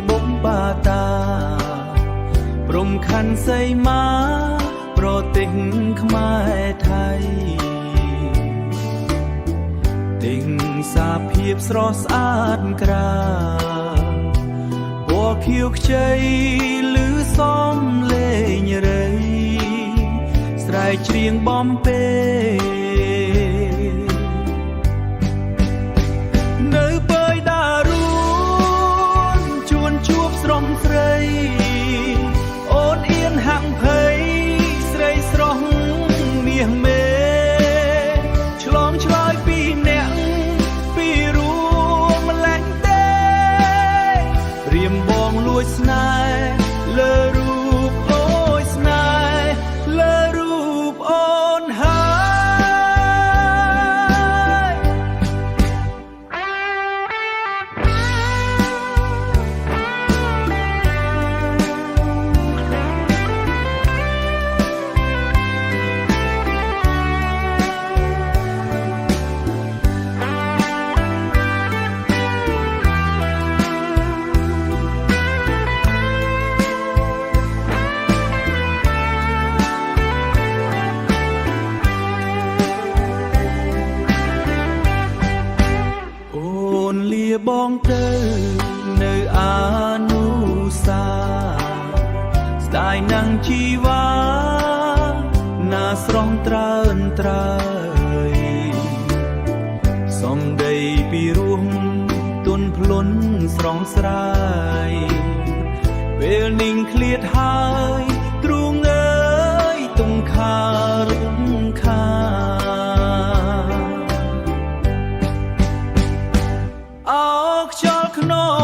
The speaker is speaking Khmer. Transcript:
បុកបាតាព្រំខណ្ឌសីមាប្រទេសខ្មែរថៃទិញសាភាពស្រស់ស្អាតក្រាពណ៌ខៀវខ្ចីឬសំលេងរៃស្រែកច្រៀងបំពេនៅពើយដារួនជួនជួបស្រស់ស្រីអូនអៀនហាក់ភ័យស្រីស្រស់មាសមេឆ្លងឆ្លើយពីអ្នកពីរួមម្លេះទេរៀមបងលួចស្នេហ៍លើរូបអូយស្នេហ៍លើរូបអូនហើយលាបងទៅនៅអានុសាស្ដាយនឹងជីវ៉ាណាស្រស់ត្រើនត្រើយសំដីពីរួមទុនភ្លុនស្រងស្រាយពេលนิ่งឃ្លាតហើយទ្រូងអើយទុំខារំខាអោខ្យល់ខ្នង